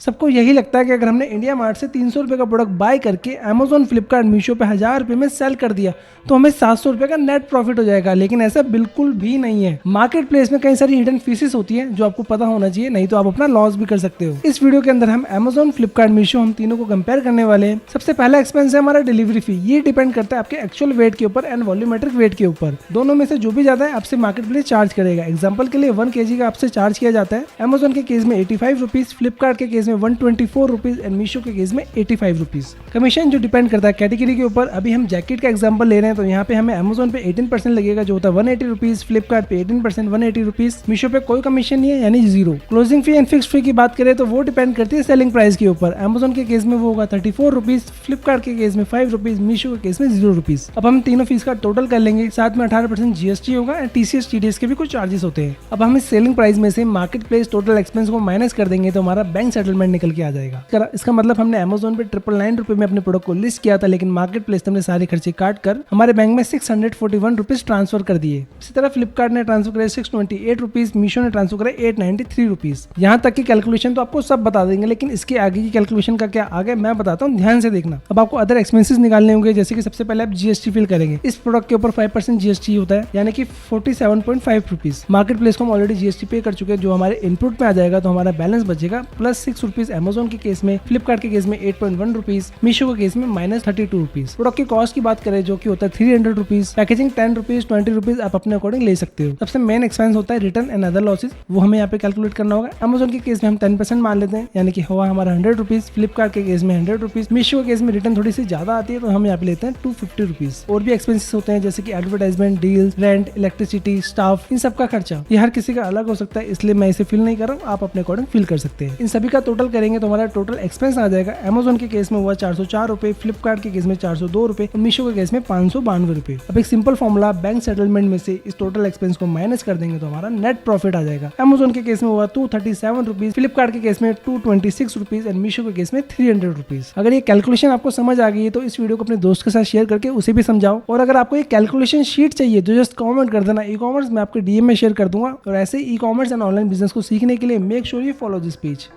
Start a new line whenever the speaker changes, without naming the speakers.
सबको यही लगता है कि अगर हमने इंडिया मार्ट से 300 रुपये का प्रोडक्ट बाय करके अमेजोन, फ्लिपकार्ट, मीशो पे 1000 रुपये में सेल कर दिया तो हमें 700 रुपये का नेट प्रॉफिट हो जाएगा, लेकिन ऐसा बिल्कुल भी नहीं है। मार्केट प्लेस में कई सारी हिडन फीसेस होती है जो आपको पता होना चाहिए, नहीं तो आप अपना लॉस भी कर सकते हो। इस वीडियो के अंदर हम अमेजोन, फ्लिपकार्ट, मीशो हम तीनों को कंपेयर करने वाले हैं। सबसे पहला एक्सपेंस है हमारा डिलीवरी फी। ये डिपेंड करता है आपके एक्चुअल वेट के ऊपर एंड वॉल्यूमेट्रिक वेट के ऊपर। दोनों में से जो भी ज्यादा है आपसे मार्केट प्लेस चार्ज करेगा। एग्जाम्पल के लिए 1 kg का आपसे चार्ज किया जाता है। अमेजोन के केस में 85 रुपीज, फ्लिपकार्ट के केस में 124 रुपीज एंड मीशो के केस में 85 रुपीज। कमीशन जो डिपेंड करता है कैटेगरी के ऊपर। अभी हम जैकेट का एग्जांपल ले रहे हैं तो यहाँ पे हमें अमेजोन पे 18% लगेगा जो होता है 180 रुपीज, फ्लिपकार्ट पे 18% 180 रुपीज, मीशो पे कोई कमीशन नहीं है यानी zero. Closing fee and fix fee की बात करें तो वो डिपेंड करती है सेलिंग प्राइस के ऊपर। अमेजोन के केस में वो होगा 34 रुपीज, फ्लिपकार्ट के केस में 5 रुपीज, मीशो के केस में 0 रुपीज। अब हम तीनों फीस का टोटल कर लेंगे, साथ में 18% जीएसटी होगा एंड टीसीएस टीडीएस के भी कुछ चार्जेस होते हैं। अब हम इस सेलिंग प्राइस में से मार्केट प्लेस टोटल एक्सपेंस को माइनस कर देंगे तो हमारा बैंक सेटलमेंट निकल के आ जाएगा। इसका मतलब हमने अमेजोन पे 999 रुपए में अपने प्रोडक्ट को लिस्ट किया था, लेकिन मार्केट प्लेस हमने सारे खर्चे काट कर हमारे बैंक में 641 रुपीज ट्रांसफर कर दिए। इसी तरह फ्लिपकार्ट ने ट्रांसफर करे 628 रुपीज, मीशो ने ट्रांसफर करे 893 रुपीज। यहाँ तक की कैलकुलेशन तो आपको सब बता देंगे, लेकिन इसके आगे की कैलकुलेशन का क्या आगे मैं बताता हूँ, ध्यान से देखना। अब आपको अदर एक्सपेंसेस निकालने होंगे, जैसे कि सबसे पहले आप जीएसटी फिल करेंगे। इस प्रोडक्ट के ऊपर 5% जीएसटी होता है यानी कि 47.5 रुपीज। मार्केट प्लेस को हम ऑलरेडी जीएसटी पे कर चुके हैं, जो हमारे इनपुट में आ जाएगा तो हमारा बैलेंस बचेगा प्लस 6 रुपीज अमेजोन के केस में, फ्लिपकार्ट के केस में 8.1 रुपीज, मीशो के केस में -32 रुपीज। प्रोडक्ट की कॉस्ट की बात करें जो कि होता है 300 रुपीज, पैकेजिंग 10 रुपीज, 20 रुपीज आप अपने अकॉर्डिंग ले सकते हो। सबसे मेन एक्सपेंस होता है रिटर्न एंड अदर लॉसेज, वो हमें यहाँ पे कैलकुलेट करना होगा। अमेजोन के केस में हम 10% मान लेते हैं यानी कि हुआ हमारा 100 रुपीज, फ्लिपकार्ट के केस में 100 रुपीज, मीशो के केस में रिटर्न थोड़ी सी ज्यादा आती है तो हम यहाँ पे लेते हैं 250 रुपीज। और भी एक्सपेंसेस होते हैं जैसे कि advertisement, deals, rent, electricity, staff, इन सब का खर्चा। ये हर किसी का अलग हो सकता है, इसलिए मैं इसे फिल नहीं कर रहा हूँ, आप अपने अकॉर्डिंग फिल कर सकते हैं। इन सभी का टोटल करेंगे तो हमारा टोटल एक्सपेंस आ जाएगा। अमेजोन के केस में हुआ 404 रुपए, फ्लिपकार्ट के केस में 402 रुपए और मीशो के केस में 592 रुपए। अब एक सिंपल फॉर्मूला, बैंक सेटलमेंट में से इस टोटल एक्सपेंस को माइनस कर देंगे तो हमारा नेट प्रॉफिट आ जाएगा। अमेजोन के केस में हुआ 237 रुपीज, फ्लिपकार्ट के केस में 226 रुपीज एंड मीशो के केस में 300 रुपीज। अगर ये कैलकुलेशन आपको समझ आ गई है तो इस वीडियो को अपने दोस्त के साथ शेयर करके उसे भी समझाओ। और अगर आपको ये कैलकुलेशन शीट चाहिए तो जस्ट कमेंट कर देना। ई कॉमर्स मैं आपके डीएम में शेयर कर दूंगा। और ऐसे e commerce and online business को सीखने के लिए make sure you follow this page.